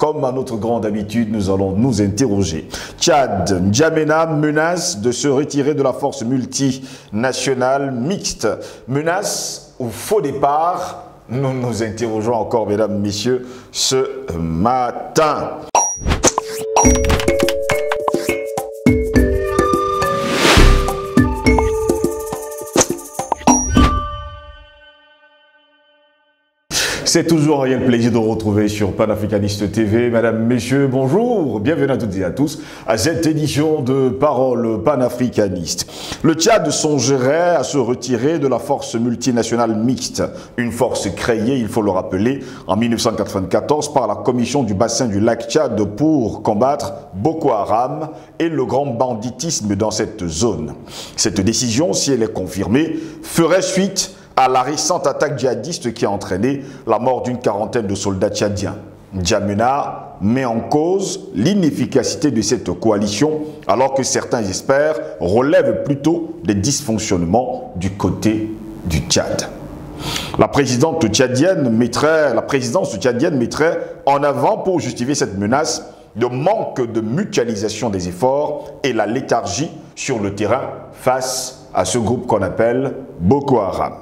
Comme à notre grande habitude, nous allons nous interroger. Tchad, N'Djamena menace de se retirer de la force multinationale mixte. Menace ou faux départ? Nous nous interrogeons encore, mesdames, messieurs, ce matin. C'est toujours un réel plaisir de vous retrouver sur Panafricaniste TV. Mesdames, messieurs, bonjour. Bienvenue à toutes et à tous à cette édition de Parole panafricaniste. Le Tchad songerait à se retirer de la force multinationale mixte. Une force créée, il faut le rappeler, en 1994 par la Commission du bassin du lac Tchad pour combattre Boko Haram et le grand banditisme dans cette zone. Cette décision, si elle est confirmée, ferait suite à la récente attaque djihadiste qui a entraîné la mort d'une quarantaine de soldats tchadiens. N'Djamena met en cause l'inefficacité de cette coalition, alors que certains experts relèvent plutôt des dysfonctionnements du côté du Tchad. La présidence tchadienne mettrait en avant, pour justifier cette menace, le manque de mutualisation des efforts et la léthargie sur le terrain face à ce groupe qu'on appelle Boko Haram.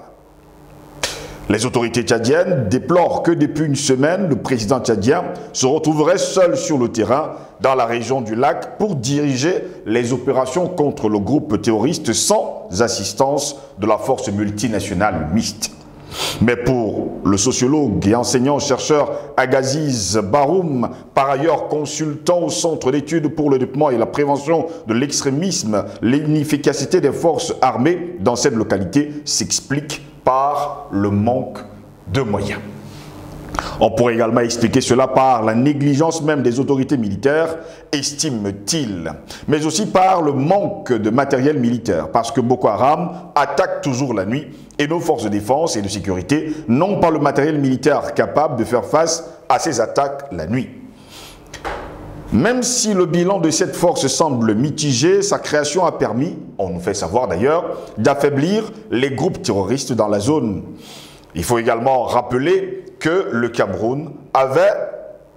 Les autorités tchadiennes déplorent que depuis une semaine, le président tchadien se retrouverait seul sur le terrain dans la région du lac pour diriger les opérations contre le groupe terroriste sans assistance de la force multinationale mixte. Mais pour le sociologue et enseignant-chercheur Agaziz Baroum, par ailleurs consultant au Centre d'études pour le développement et la prévention de l'extrémisme, l'inefficacité des forces armées dans cette localité s'explique par le manque de moyens. On pourrait également expliquer cela par la négligence même des autorités militaires, estime-t-il, mais aussi par le manque de matériel militaire, parce que Boko Haram attaque toujours la nuit et nos forces de défense et de sécurité n'ont pas le matériel militaire capable de faire face à ces attaques la nuit. Même si le bilan de cette force semble mitigé, sa création a permis, on nous fait savoir d'ailleurs, d'affaiblir les groupes terroristes dans la zone. Il faut également rappeler que le Cameroun avait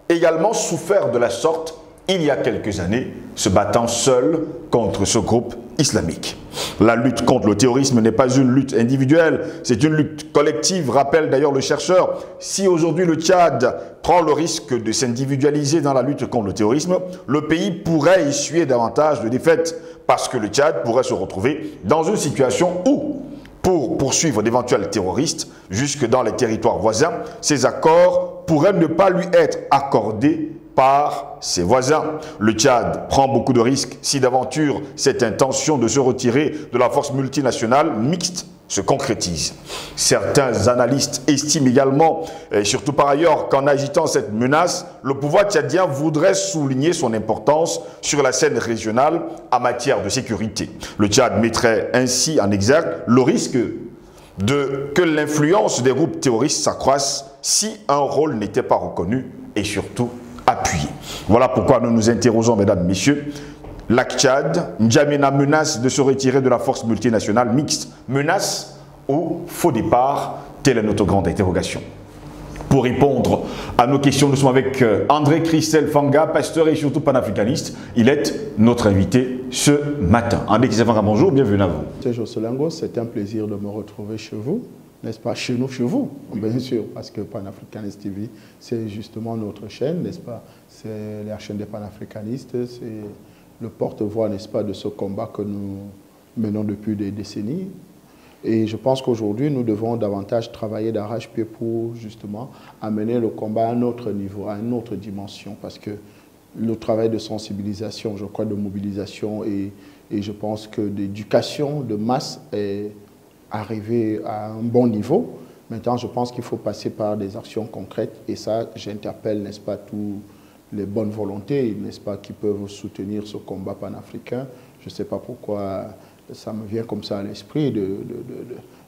également souffert de la sorte il y a quelques années, se battant seul contre ce groupe islamique. La lutte contre le terrorisme n'est pas une lutte individuelle, c'est une lutte collective, rappelle d'ailleurs le chercheur. Si aujourd'hui le Tchad prend le risque de s'individualiser dans la lutte contre le terrorisme, le pays pourrait essuyer davantage de défaites parce que le Tchad pourrait se retrouver dans une situation où, pour poursuivre d'éventuels terroristes jusque dans les territoires voisins, ces accords pourraient ne pas lui être accordés par ses voisins. Le Tchad prend beaucoup de risques si d'aventure cette intention de se retirer de la force multinationale mixte se concrétise. Certains analystes estiment également, et surtout par ailleurs, qu'en agitant cette menace, le pouvoir tchadien voudrait souligner son importance sur la scène régionale en matière de sécurité. Le Tchad mettrait ainsi en exergue le risque que l'influence des groupes terroristes s'accroisse si un rôle n'était pas reconnu et surtout appuyé. Voilà pourquoi nous nous interrogeons, mesdames, messieurs. Lac Tchad, N'Djamena menace de se retirer de la force multinationale mixte. Menace ou faux départ? Telle est notre grande interrogation. Pour répondre à nos questions, nous sommes avec André Christelle Fanga, pasteur et surtout panafricaniste. Il est notre invité ce matin. André Christelle Fanga, bonjour, bienvenue à vous. C'est Joselango, c'est un plaisir de me retrouver chez vous. N'est-ce pas? Chez nous, chez vous, bien sûr, parce que Panafricanist TV, c'est justement notre chaîne, n'est-ce pas? C'est la chaîne des panafricanistes, c'est le porte-voix, n'est-ce pas, de ce combat que nous menons depuis des décennies. Et je pense qu'aujourd'hui, nous devons davantage travailler d'arrache-pied pour justement amener le combat à un autre niveau, à une autre dimension, parce que le travail de sensibilisation, je crois, de mobilisation et je pense que d'éducation de masse est arriver à un bon niveau. Maintenant, je pense qu'il faut passer par des actions concrètes et ça, j'interpelle, n'est-ce pas, tous les bonnes volontés, n'est-ce pas, qui peuvent soutenir ce combat panafricain. Je ne sais pas pourquoi ça me vient comme ça à l'esprit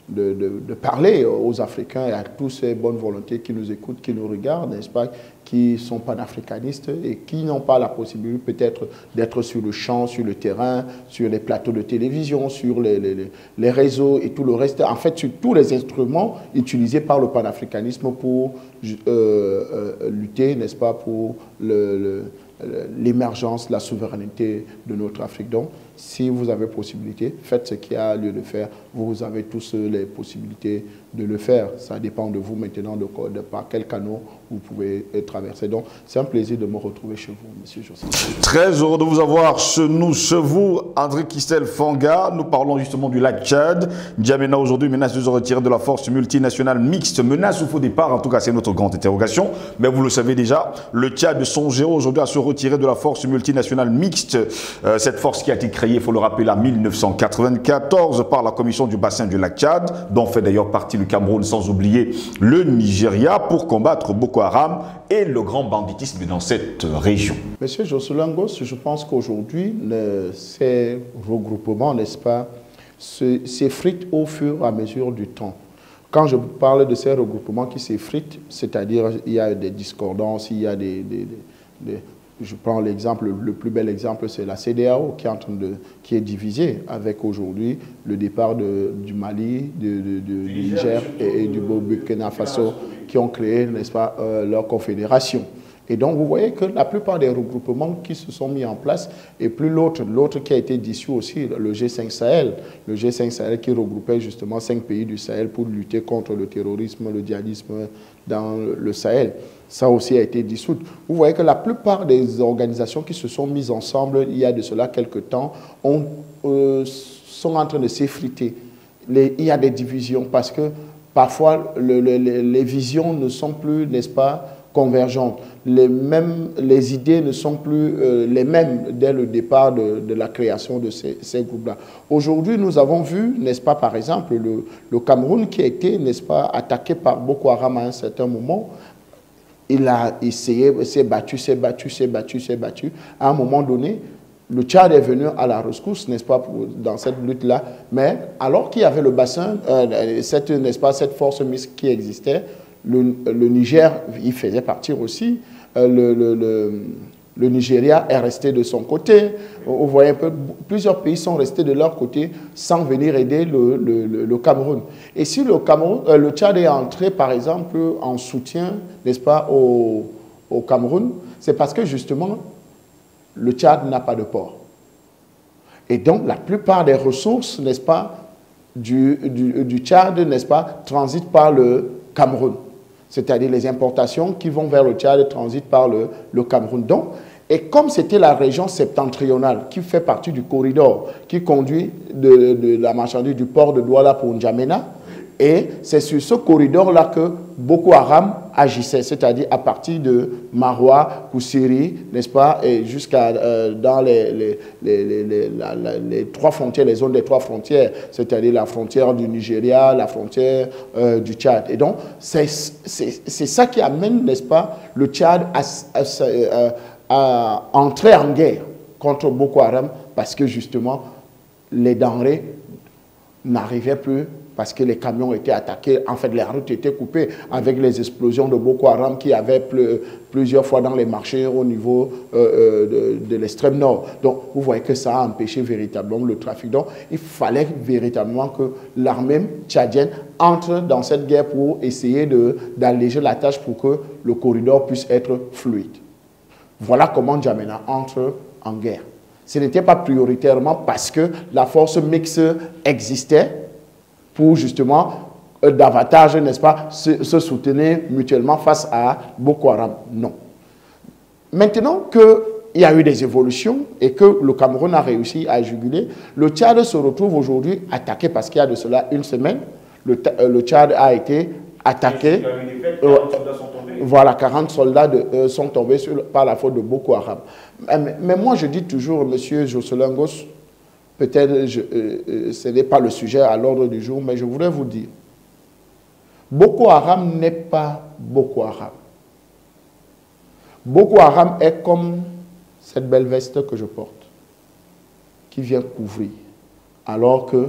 de parler aux Africains et à tous ces bonnes volontés qui nous écoutent, qui nous regardent, n'est-ce pas, qui sont panafricanistes et qui n'ont pas la possibilité peut-être d'être sur le champ, sur le terrain, sur les plateaux de télévision, sur les réseaux et tout le reste. En fait, sur tous les instruments utilisés par le panafricanisme pour lutter, n'est-ce pas, pour l'émergence, la souveraineté de notre Afrique. Donc, si vous avez possibilité, faites ce qu'il y a lieu de faire. Vous avez tous les possibilités de le faire. Ça dépend de vous maintenant, de par quel canal vous pouvez traverser. Donc, c'est un plaisir de me retrouver chez vous, monsieur José. Très heureux de vous avoir chez vous, André Kistel Fanga. Nous parlons justement du lac Tchad. N'Djamena aujourd'hui menace de se retirer de la force multinationale mixte. Menace ou faux départ, en tout cas, c'est notre grande interrogation. Mais vous le savez déjà, le Tchad songeait aujourd'hui à se retirer de la force multinationale mixte. Cette force qui a été créée, il faut le rappeler, en 1994 par la commission du bassin du lac Tchad, dont fait d'ailleurs partie le Cameroun, sans oublier le Nigeria, pour combattre Boko Haram et le grand banditisme dans cette région. Monsieur Jocelyn Goss, je pense qu'aujourd'hui, ces regroupements, n'est-ce pas, s'effritent au fur et à mesure du temps. Quand je parle de ces regroupements qui s'effritent, c'est-à-dire il y a des discordances, il y a je prends l'exemple, le plus bel exemple, c'est la CEDEAO qui est divisée avec aujourd'hui le départ du Mali, du Niger et du Burkina Faso qui ont créé, n'est-ce pas, leur confédération. Et donc, vous voyez que la plupart des regroupements qui se sont mis en place, et plus l'autre qui a été dissous aussi, le G5 Sahel, le G5 Sahel qui regroupait justement 5 pays du Sahel pour lutter contre le terrorisme, le djihadisme dans le Sahel. Ça aussi a été dissous. Vous voyez que la plupart des organisations qui se sont mises ensemble il y a de cela quelques temps sont en train de s'effriter. Il y a des divisions parce que parfois les visions ne sont plus, n'est-ce pas, convergentes. Les idées ne sont plus les mêmes dès le départ de la création de ces groupes-là. Aujourd'hui, nous avons vu, n'est-ce pas, par exemple, le Cameroun qui a été, n'est-ce pas, attaqué par Boko Haram à un certain moment. Il a essayé, s'est battu. À un moment donné, le Tchad est venu à la rescousse, n'est-ce pas, dans cette lutte-là. Mais alors qu'il y avait le bassin, n'est-ce pas, cette force mixte qui existait, le Niger, il faisait partir aussi. Le Nigeria est resté de son côté. Vous voyez un peu, plusieurs pays sont restés de leur côté sans venir aider le Cameroun. Et si le Tchad est entré, par exemple, en soutien, n'est-ce pas, au Cameroun, c'est parce que justement, le Tchad n'a pas de port. Et donc, la plupart des ressources, n'est-ce pas, du Tchad, n'est-ce pas, transitent par le Cameroun. C'est-à-dire les importations qui vont vers le Tchad transitent par le Cameroun. Donc, et comme c'était la région septentrionale qui fait partie du corridor qui conduit de la marchandise du port de Douala pour N'Djamena, et c'est sur ce corridor-là que Boko Haram agissait, c'est-à-dire à partir de Maroua, Koussiri, n'est-ce pas, et jusqu'à dans les 3 frontières, les zones des 3 frontières, c'est-à-dire la frontière du Nigeria, la frontière du Tchad. Et donc, c'est ça qui amène, n'est-ce pas, le Tchad à entrer en guerre contre Boko Haram, parce que justement, les denrées n'arrivaient plus, parce que les camions étaient attaqués, en fait les routes étaient coupées avec les explosions de Boko Haram qui avaient plusieurs fois dans les marchés au niveau de l'extrême nord. Donc vous voyez que ça a empêché véritablement le trafic. Donc il fallait véritablement que l'armée tchadienne entre dans cette guerre pour essayer d'alléger la tâche pour que le corridor puisse être fluide. Voilà comment N'Djamena entre en guerre. Ce n'était pas prioritairement parce que la force mixte existait pour justement davantage, n'est-ce pas, se soutenir mutuellement face à Boko Haram. Non. Maintenant qu'il y a eu des évolutions et que le Cameroun a réussi à juguler, le Tchad se retrouve aujourd'hui attaqué parce qu'il y a de cela une semaine. Le Tchad a été attaqué. Voilà, 40 soldats sont tombés par la faute de Boko Haram. Mais moi, je dis toujours, monsieur Jocelyn Goss, peut-être ce n'est pas le sujet à l'ordre du jour, mais je voudrais vous dire, Boko Haram n'est pas Boko Haram. Boko Haram est comme cette belle veste que je porte, qui vient couvrir, alors que,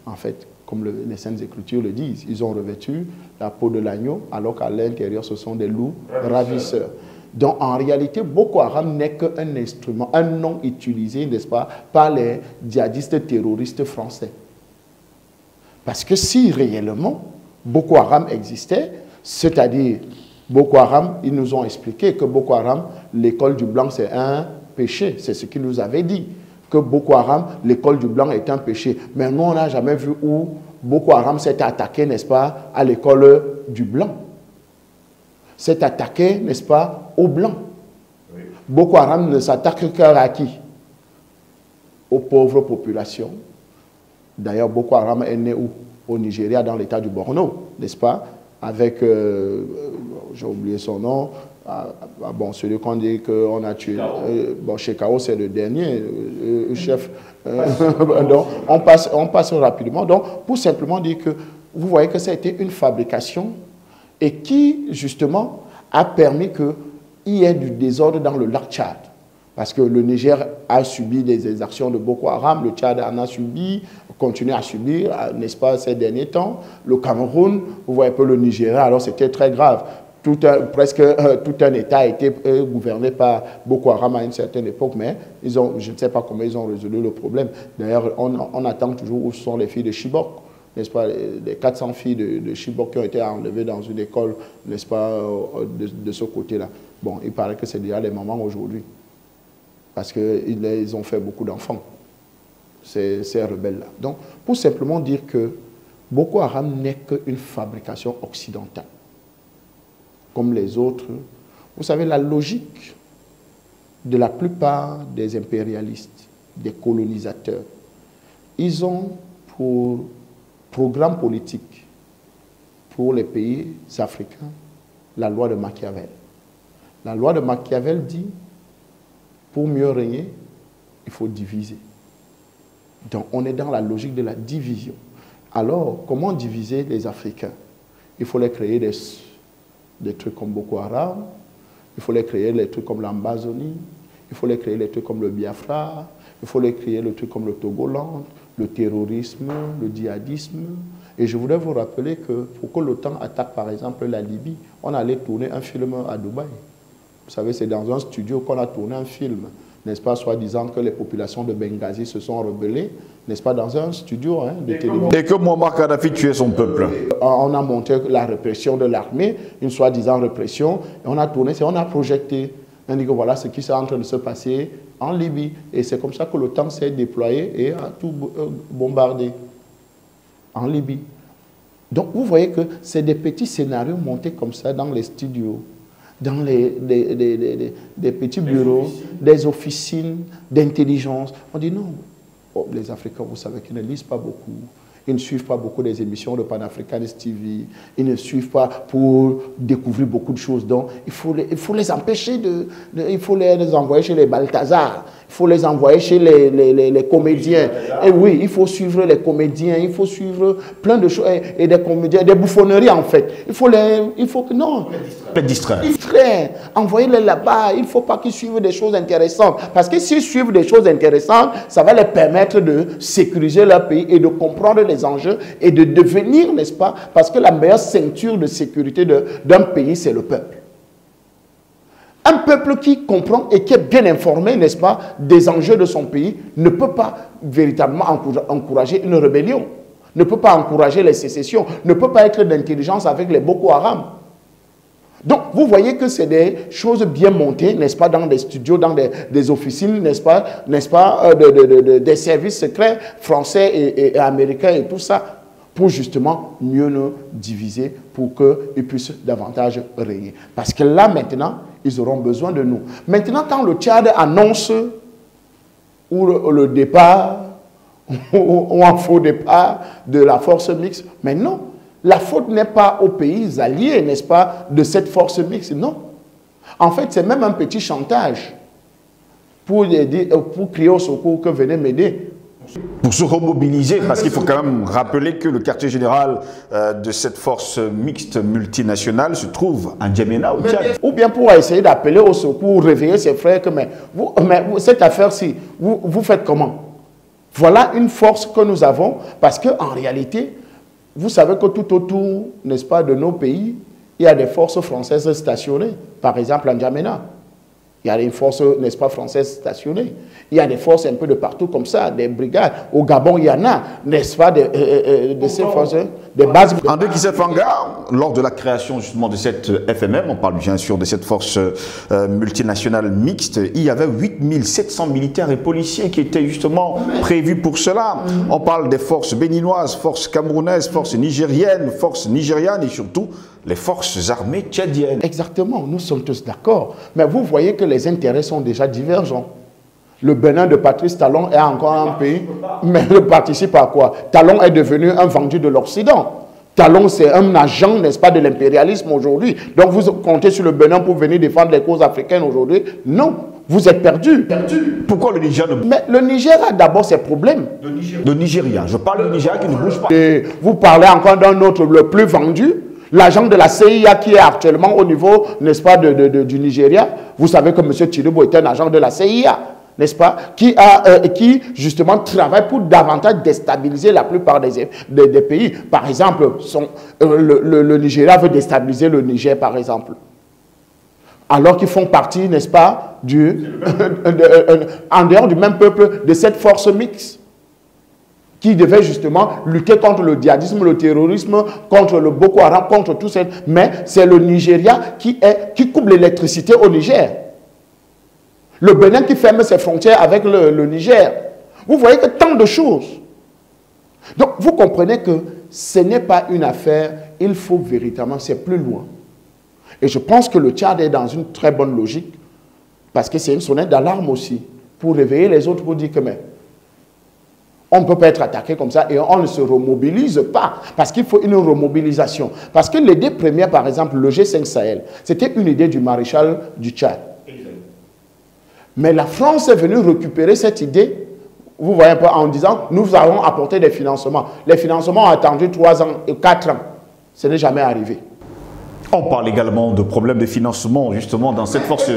en fait, comme les Saintes Écritures le disent. Ils ont revêtu la peau de l'agneau, alors qu'à l'intérieur, ce sont des loups ravisseurs. Donc, en réalité, Boko Haram n'est qu'un instrument, un nom utilisé, n'est-ce pas, par les djihadistes terroristes français. Parce que si réellement Boko Haram existait, c'est-à-dire Boko Haram, ils nous ont expliqué que Boko Haram, l'école du blanc, c'est un péché. C'est ce qu'ils nous avaient dit. Que Boko Haram, l'école du blanc est un péché. Mais nous, on n'a jamais vu où Boko Haram s'est attaqué, n'est-ce pas, à l'école du blanc. S'est attaqué, n'est-ce pas, aux blancs. Oui. Boko Haram ne s'attaque qu'à qui? Aux pauvres populations. D'ailleurs, Boko Haram est né où? Au Nigeria, dans l'état du Borno, n'est-ce pas? Avec, j'ai oublié son nom, bon, celui qu'on dit qu'on a tué. Bon, Shekau, c'est le dernier chef. Donc, on passe rapidement. Donc, pour simplement dire que vous voyez que ça a été une fabrication et qui, justement, a permis qu'il y ait du désordre dans le lac Tchad. Parce que le Niger a subi des exactions de Boko Haram, le Tchad en a subi, continue à subir, n'est-ce pas, ces derniers temps. Le Cameroun, vous voyez un peu le Nigeria, alors c'était très grave. Presque tout un État a été gouverné par Boko Haram à une certaine époque, mais je ne sais pas comment ils ont résolu le problème. D'ailleurs, on attend toujours où sont les filles de Chibok, n'est-ce pas, les 400 filles de Chibok qui ont été enlevées dans une école, n'est-ce pas, de ce côté-là. Bon, il paraît que c'est déjà les mamans aujourd'hui, parce qu'ils ont fait beaucoup d'enfants, ces rebelles-là. Donc, pour simplement dire que Boko Haram n'est qu'une fabrication occidentale, comme les autres. Vous savez, la logique de la plupart des impérialistes, des colonisateurs, ils ont pour programme politique pour les pays africains la loi de Machiavel. La loi de Machiavel dit, pour mieux régner, il faut diviser. Donc, on est dans la logique de la division. Alors, comment diviser les Africains? Il faut les créer des trucs comme Boko Haram, il faut les créer des trucs comme l'Ambazonie, il faut les créer des trucs comme le Biafra, il faut les créer des trucs comme le Togoland, le terrorisme, le djihadisme. Et je voudrais vous rappeler que pour que l'OTAN attaque par exemple la Libye, on allait tourner un film à Dubaï. Vous savez, c'est dans un studio qu'on a tourné un film, n'est-ce pas, soi-disant que les populations de Benghazi se sont rebellées, n'est-ce pas, dans un studio de télévision. Et que Muammar Kadhafi tuait son peuple. On a montré la répression de l'armée, une soi-disant répression, et on a tourné, on a projeté. On dit que voilà ce qui est en train de se passer en Libye. Et c'est comme ça que l'OTAN s'est déployé et a tout bombardé en Libye. Donc vous voyez que c'est des petits scénarios montés comme ça dans les studios, dans des petits bureaux, des officines d'intelligence. On dit non, oh, les Africains, vous savez qu'ils ne lisent pas beaucoup. Ils ne suivent pas beaucoup des émissions de Panafricanist TV. Ils ne suivent pas pour découvrir beaucoup de choses. Donc, il faut les empêcher il faut les envoyer chez les Balthazar. Il faut les envoyer chez les comédiens. Et oui, il faut suivre les comédiens. Il faut suivre plein de choses. Et des comédiens, des bouffonneries en fait. Il faut que non. Les distraire. Envoyez-les là-bas. Il ne faut pas qu'ils suivent des choses intéressantes. Parce que s'ils suivent des choses intéressantes, ça va les permettre de sécuriser leur pays et de comprendre les enjeux et de devenir, n'est-ce pas, parce que la meilleure ceinture de sécurité d'un pays, c'est le peuple. Un peuple qui comprend et qui est bien informé, n'est-ce pas, des enjeux de son pays, ne peut pas véritablement encourager une rébellion, ne peut pas encourager les sécessions, ne peut pas être d'intelligence avec les Boko Haram. Donc, vous voyez que c'est des choses bien montées, n'est-ce pas, dans des studios, dans des officines, n'est-ce pas, des services secrets français et américains et tout ça, pour justement mieux nous diviser, pour qu'ils puissent davantage régner. Parce que là, maintenant, ils auront besoin de nous. Maintenant, quand le Tchad annonce ou le départ, ou un faux départ de la force mixte, mais non. La faute n'est pas aux pays alliés, n'est-ce pas, de cette force mixte, non. En fait, c'est même un petit chantage pour crier au secours que venez m'aider. Pour se remobiliser, parce qu'il faut quand même rappeler que le quartier général de cette force mixte multinationale se trouve à N'Djamena, au Tchad. Ou bien pour essayer d'appeler au secours, réveiller ses frères, que mais cette affaire-ci, vous faites comment? Voilà une force que nous avons, parce qu'en réalité, vous savez que tout autour, n'est-ce pas, de nos pays, il y a des forces françaises stationnées. Par exemple, en N'Djamena, il y a une force, n'est-ce pas, française stationnée. Il y a des forces un peu de partout comme ça, des brigades. Au Gabon, il y en a, n'est-ce pas, de ces forces, des bases. André Kisefanga, lors de la création justement de cette FMM, on parle bien sûr de cette force multinationale mixte, il y avait 8700 militaires et policiers qui étaient justement prévus pour cela. On parle des forces béninoises, forces camerounaises, forces nigériennes et surtout les forces armées tchadiennes. Exactement, nous sommes tous d'accord. Mais vous voyez que les intérêts sont déjà divergents. Le Bénin de Patrice Talon est encore un pays, mais il participe à quoi? Talon est devenu un vendu de l'Occident. Talon, c'est un agent, n'est-ce pas, de l'impérialisme aujourd'hui. Donc vous comptez sur le Bénin pour venir défendre les causes africaines aujourd'hui? Non, vous êtes perdus. Pourquoi le Niger ne... Mais le Niger a d'abord ses problèmes. Le Nigeria, je parle du Nigeria qui ne bouge pas. Et vous parlez encore d'un autre, le plus vendu, l'agent de la CIA qui est actuellement au niveau, n'est-ce pas, du Nigeria. Vous savez que M. Tinubu est un agent de la CIA, n'est-ce pas, qui justement travaille pour davantage déstabiliser la plupart des pays. Par exemple, le Nigeria veut déstabiliser le Niger, par exemple. Alors qu'ils font partie, n'est-ce pas, en dehors du même peuple, de cette force mixte, qui devait justement lutter contre le djihadisme, le terrorisme, contre le Boko Haram, contre tout ça. Mais c'est le Nigeria qui coupe l'électricité au Niger. Le Bénin qui ferme ses frontières avec le Niger. Vous voyez que tant de choses. Donc, vous comprenez que ce n'est pas une affaire, il faut véritablement, c'est plus loin. Et je pense que le Tchad est dans une très bonne logique, parce que c'est une sonnette d'alarme aussi, pour réveiller les autres, pour dire que, mais, on ne peut pas être attaqué comme ça et on ne se remobilise pas. Parce qu'il faut une remobilisation. Parce que l'idée première, par exemple, le G5 Sahel, c'était une idée du maréchal du Tchad. Mais la France est venue récupérer cette idée, vous voyez un peu, en disant, nous allons apporter des financements. Les financements ont attendu 3 ans et 4 ans. Ce n'est jamais arrivé. On parle également de problèmes de financement, justement, dans cette force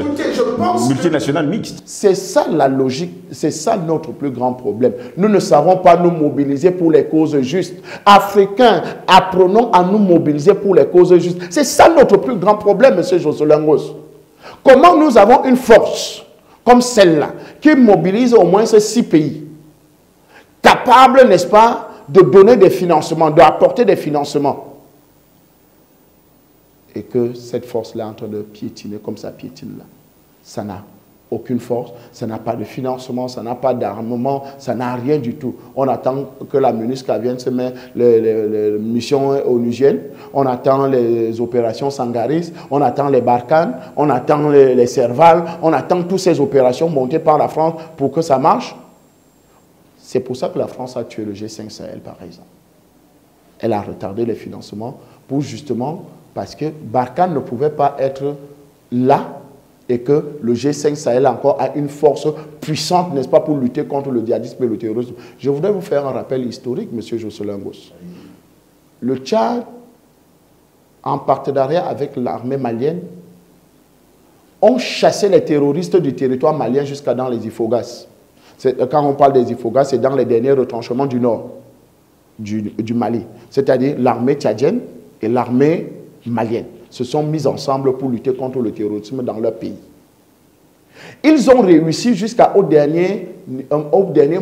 multinationale mixte. C'est ça la logique, c'est ça notre plus grand problème. Nous ne savons pas nous mobiliser pour les causes justes. Africains, apprenons à nous mobiliser pour les causes justes. C'est ça notre plus grand problème, M. Jocelyn Ngoz. Comment nous avons une force comme celle-là, qui mobilise au moins ces 6 pays, capable, n'est-ce pas, de donner des financements, d'apporter des financements, et que cette force-là est en train de piétiner comme ça piétine là. Ça n'a aucune force, ça n'a pas de financement, ça n'a pas d'armement, ça n'a rien du tout. On attend que la MINUSCA vienne se mettre les missions onusiennes, on attend les opérations Sangaris, on attend les Barkhane, on attend les Serval, on attend toutes ces opérations montées par la France pour que ça marche. C'est pour ça que la France a tué le G5 Sahel, par exemple. Elle a retardé les financements pour justement... Parce que Barkhane ne pouvait pas être là et que le G5 Sahel encore a une force puissante, n'est-ce pas, pour lutter contre le djihadisme et le terrorisme. Je voudrais vous faire un rappel historique, M. Jocelyn Ngoz. Le Tchad, en partenariat avec l'armée malienne, ont chassé les terroristes du territoire malien jusqu'à dans les Ifogas. Quand on parle des Ifogas, c'est dans les derniers retranchements du nord du Mali. C'est-à-dire l'armée tchadienne et l'armée malienne se sont mis ensemble pour lutter contre le terrorisme dans leur pays. Ils ont réussi jusqu'au dernier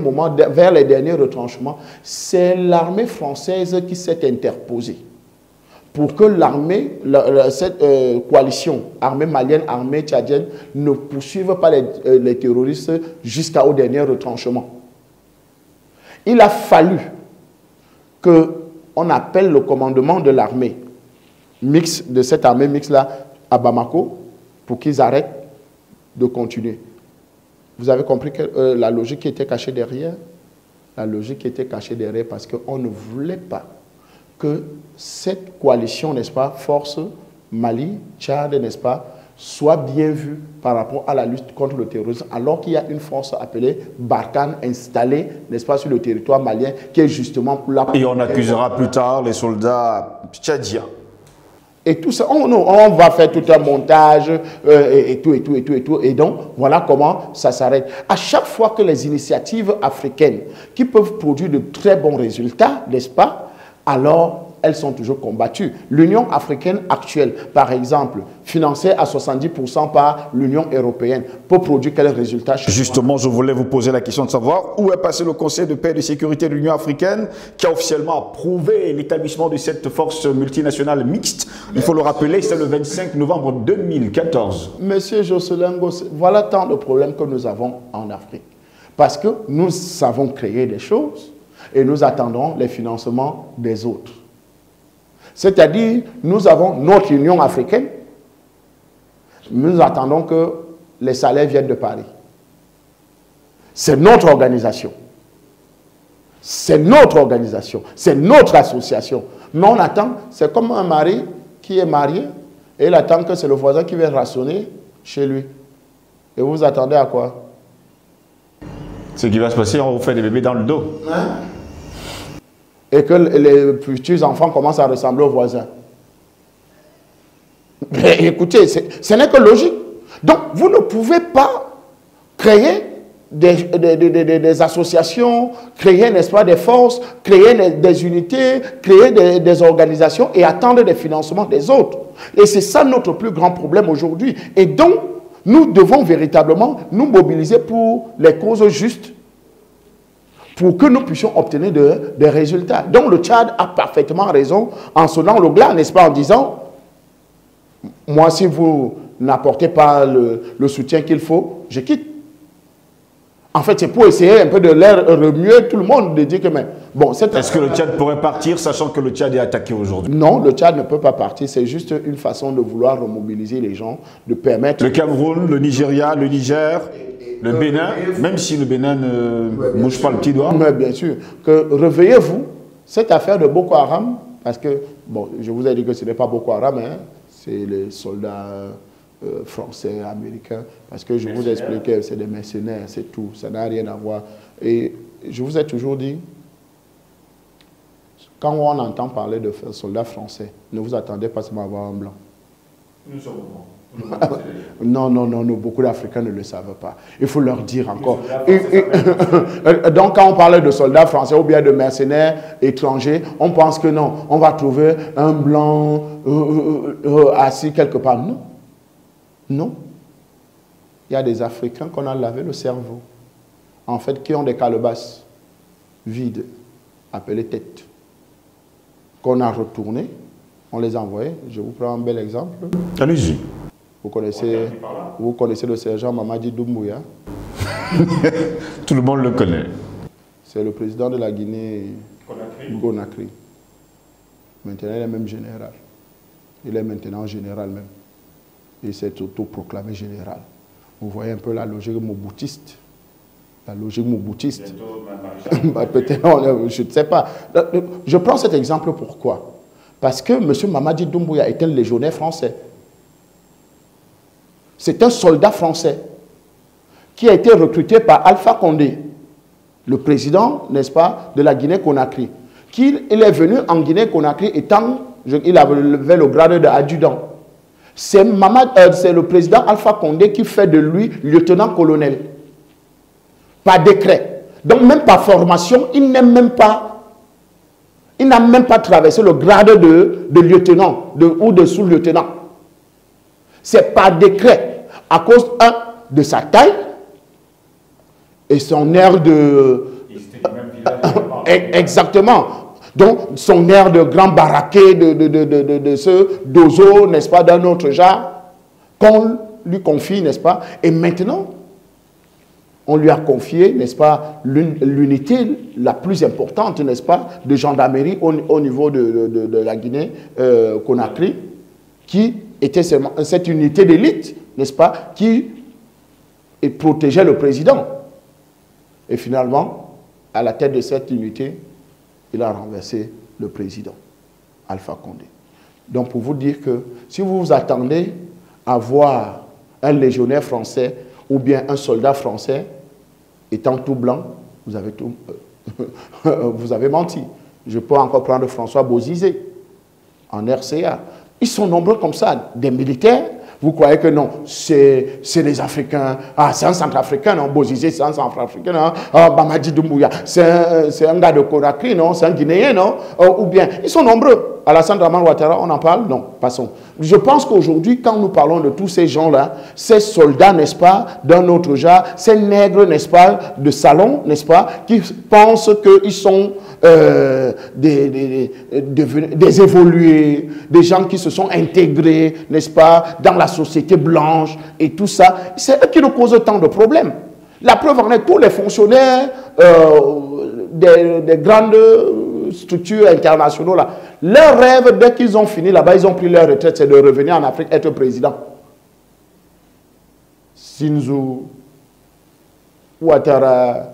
moment, vers les derniers retranchements. C'est l'armée française qui s'est interposée pour que l'armée, cette coalition, armée malienne, armée tchadienne, ne poursuive pas les terroristes jusqu'au dernier retranchement. Il a fallu qu'on appelle le commandement de l'armée mixte, de cette armée mixte-là, à Bamako, pour qu'ils arrêtent de continuer. Vous avez compris que la logique qui était cachée derrière? La logique qui était cachée derrière parce qu'on ne voulait pas que cette coalition, n'est-ce pas, force Mali, Tchad, n'est-ce pas, soit bien vue par rapport à la lutte contre le terrorisme, alors qu'il y a une force appelée Barkhane installée, n'est-ce pas, sur le territoire malien, qui est justement pour la... Et on accusera plus tard les soldats tchadiens. Et tout ça, on va faire tout un montage et tout. Et donc, voilà comment ça s'arrête. À chaque fois que les initiatives africaines qui peuvent produire de très bons résultats, n'est-ce pas, alors elles sont toujours combattues. L'Union africaine actuelle, par exemple, financée à 70% par l'Union européenne, peut produire quel résultat? Justement, je voulais vous poser la question de savoir où est passé le Conseil de paix et de sécurité de l'Union africaine qui a officiellement approuvé l'établissement de cette force multinationale mixte. Il faut le rappeler, c'est le 25 novembre 2014. Monsieur Jocelyn Goss, voilà tant de problèmes que nous avons en Afrique. Parce que nous savons créer des choses et nous attendons les financements des autres. C'est-à-dire, nous avons notre Union africaine, nous attendons que les salaires viennent de Paris. C'est notre organisation. C'est notre organisation. C'est notre association. Mais on attend, c'est comme un mari qui est marié et il attend que c'est le voisin qui vienne rationner chez lui. Et vous attendez à quoi? Ce qui va se passer, on vous fait des bébés dans le dos. Hein? Et que les futurs enfants commencent à ressembler aux voisins. Mais écoutez, ce n'est que logique. Donc, vous ne pouvez pas créer des associations, créer, n'est-ce pas, des forces, créer des unités, créer des organisations et attendre des financements des autres. Et c'est ça notre plus grand problème aujourd'hui. Et donc, nous devons véritablement nous mobiliser pour les causes justes, pour que nous puissions obtenir des résultats. Donc le Tchad a parfaitement raison en sonnant le glas, n'est-ce pas, en disant, moi si vous n'apportez pas le soutien qu'il faut, je quitte. En fait, c'est pour essayer un peu de l'air remuer tout le monde, de dire que... Mais, bon, est-ce que le Tchad pourrait partir, sachant que le Tchad est attaqué aujourd'hui? Non, le Tchad ne peut pas partir. C'est juste une façon de vouloir remobiliser les gens, de permettre... Le Cameroun, le Nigeria, le Niger, le Bénin, même si le Bénin ne bouge pas le petit doigt. Mais bien sûr. Que réveillez-vous, cette affaire de Boko Haram, parce que, bon, je vous ai dit que ce n'est pas Boko Haram, hein, c'est les soldats... français, américains, parce que je vous ai expliqué, c'est des mercenaires, c'est tout, ça n'a rien à voir. Et je vous ai toujours dit, quand on entend parler de soldats français, ne vous attendez pas seulement à avoir un blanc. Nous sommes non, beaucoup d'Africains ne le savent pas. Il faut leur dire encore. Donc, quand on parle de soldats français ou bien de mercenaires étrangers, on pense que non, on va trouver un blanc assis quelque part. Non. Non. Il y a des Africains qu'on a lavé le cerveau. En fait, qui ont des calebasses vides, appelées têtes, qu'on a retournées, on les a envoyées. Je vous prends un bel exemple. Allez-y. Vous connaissez le sergent Mamadi Doumbouya? Tout le monde le connaît. C'est le président de la Guinée-Conakry. Maintenant, il est même général. Il est maintenant général même. Il s'est autoproclamé général. Vous voyez un peu la logique moboutiste. La logique moboutiste. Peut-être, je ne sais pas. Je prends cet exemple pourquoi? Parce que M. Mamadi Doumbouya est un légionnaire français. C'est un soldat français qui a été recruté par Alpha Condé, le président, n'est-ce pas, de la Guinée-Conakry. Il est venu en Guinée-Conakry étant, il avait le grade d'adjudant. C'est le président Alpha Condé qui fait de lui lieutenant-colonel. Par décret. Donc même par formation, il n'a même pas traversé le grade de lieutenant ou de sous-lieutenant. C'est par décret, à cause, de sa taille et son air de... Exactement. Donc, son air de grand baraquet, de ce dozo, n'est-ce pas, d'un autre genre, qu'on lui confie, n'est-ce pas. Et maintenant, on lui a confié, n'est-ce pas, l'unité la plus importante, n'est-ce pas, de gendarmerie au niveau de la Guinée-Conakry, qui était cette unité d'élite, n'est-ce pas, qui protégeait le président. Et finalement, à la tête de cette unité, il a renversé le président, Alpha Condé. Donc, pour vous dire que si vous vous attendez à voir un légionnaire français ou bien un soldat français étant tout blanc, vous avez menti. Je peux encore prendre François Bozizé en RCA. Ils sont nombreux comme ça, des militaires. Vous croyez que non, c'est les Africains. Ah, c'est un Centrafricain, non? Bozizé, c'est un Centrafricain, non? Ah, Mamadi Doumbouya, c'est un gars de Conakry, non? C'est un Guinéen, non? Ou bien, ils sont nombreux. Alassane Dramane Ouattara, on en parle? Non, passons. Je pense qu'aujourd'hui, quand nous parlons de tous ces gens-là, ces soldats, n'est-ce pas, d'un autre genre, ces nègres, n'est-ce pas, de salon, n'est-ce pas, qui pensent qu'ils sont des évolués, des gens qui se sont intégrés, n'est-ce pas, dans la société blanche et tout ça, c'est eux qui nous causent tant de problèmes. La preuve en est, tous les fonctionnaires des grandes structures internationaux, là, leur rêve, dès qu'ils ont fini là-bas, ils ont pris leur retraite, c'est de revenir en Afrique être président. Sinzou, Ouattara,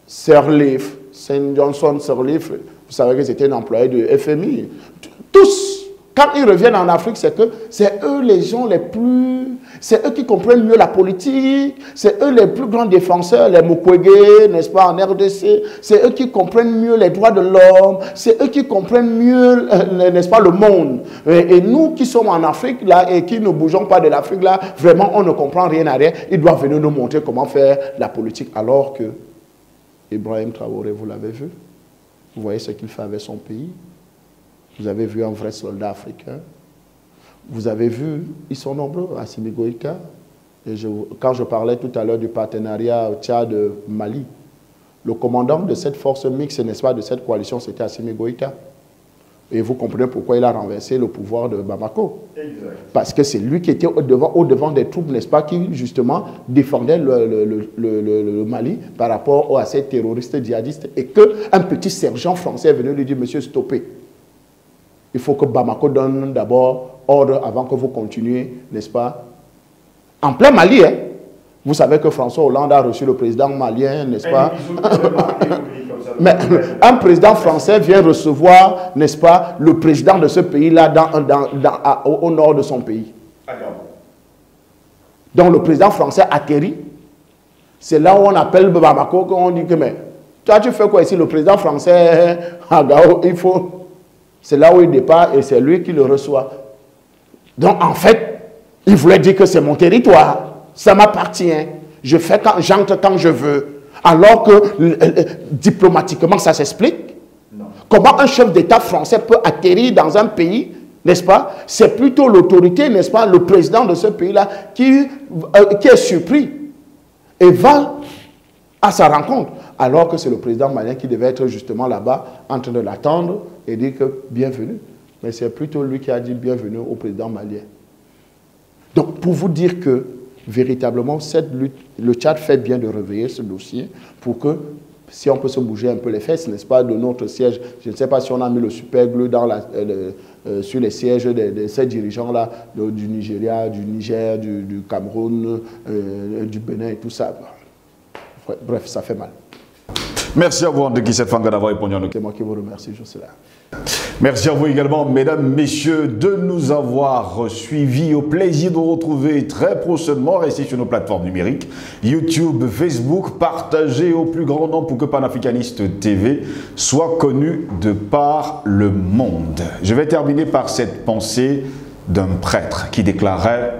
Sirleaf, Saint Johnson Sirleaf, vous savez que c'était un employé de FMI. Tous, quand ils reviennent en Afrique, c'est que c'est eux les gens les plus... C'est eux qui comprennent mieux la politique, c'est eux les plus grands défenseurs, les Mukwege, n'est-ce pas, en RDC, c'est eux qui comprennent mieux les droits de l'homme, c'est eux qui comprennent mieux, n'est-ce pas, le monde. Et nous qui sommes en Afrique, là, et qui ne bougeons pas de l'Afrique, là, vraiment, on ne comprend rien à rien. Ils doivent venir nous montrer comment faire la politique, alors que Ibrahim Traoré, vous l'avez vu, vous voyez ce qu'il fait avec son pays. Vous avez vu un vrai soldat africain. Vous avez vu, ils sont nombreux, Assimi Goïta. Et quand je parlais tout à l'heure du partenariat Tchad-Mali, le commandant de cette force mixte, n'est-ce pas, de cette coalition, c'était Assimi Goïta. Et vous comprenez pourquoi il a renversé le pouvoir de Bamako. Exact. Parce que c'est lui qui était au devant des troupes, n'est-ce pas, qui justement défendait le Mali par rapport à ces terroristes djihadistes. Et qu'un petit sergent français est venu lui dire, monsieur, stoppez. Il faut que Bamako donne d'abord ordre avant que vous continuiez, n'est-ce pas? En plein Mali, hein? Vous savez que François Hollande a reçu le président malien, n'est-ce pas? Mais un président français vient recevoir, n'est-ce pas, le président de ce pays-là au nord de son pays. Donc le président français atterrit. C'est là où on appelle Bamako, on dit que, mais toi tu fais quoi ici? Le président français à Gao, il faut... C'est là où il départ et c'est lui qui le reçoit. Donc, en fait, il voulait dire que c'est mon territoire, ça m'appartient, je fais j'entre quand je veux. Alors que, diplomatiquement, ça s'explique. Comment un chef d'État français peut atterrir dans un pays, n'est-ce pas? C'est plutôt l'autorité, n'est-ce pas, le président de ce pays-là qui est surpris et va à sa rencontre. Alors que c'est le président malien qui devait être justement là-bas en train de l'attendre et dire que bienvenue. Mais c'est plutôt lui qui a dit bienvenue au président malien. Donc, pour vous dire que, véritablement, cette lutte, le Tchad fait bien de réveiller ce dossier pour que, si on peut se bouger un peu les fesses, n'est-ce pas, de notre siège, je ne sais pas si on a mis le super glue sur les sièges de ces dirigeants-là, du Nigeria, du Niger, du Cameroun, du Bénin et tout ça. Bref, ça fait mal. Merci à vous, André Kisset Fanga, d'avoir répondu à nos questions. C'est moi qui vous remercie, Josela. Merci à vous également, mesdames, messieurs, de nous avoir suivis. Au plaisir de vous retrouver très prochainement. Restez sur nos plateformes numériques, YouTube, Facebook. Partagez au plus grand nombre pour que Panafricaniste TV soit connu de par le monde. Je vais terminer par cette pensée d'un prêtre qui déclarait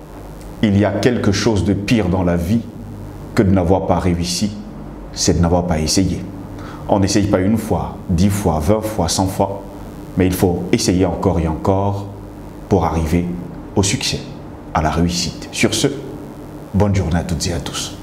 « Il y a quelque chose de pire dans la vie que de n'avoir pas réussi, c'est de n'avoir pas essayé. » On n'essaye pas une fois, 10 fois, 20 fois, 100 fois, mais il faut essayer encore et encore pour arriver au succès, à la réussite. Sur ce, bonne journée à toutes et à tous.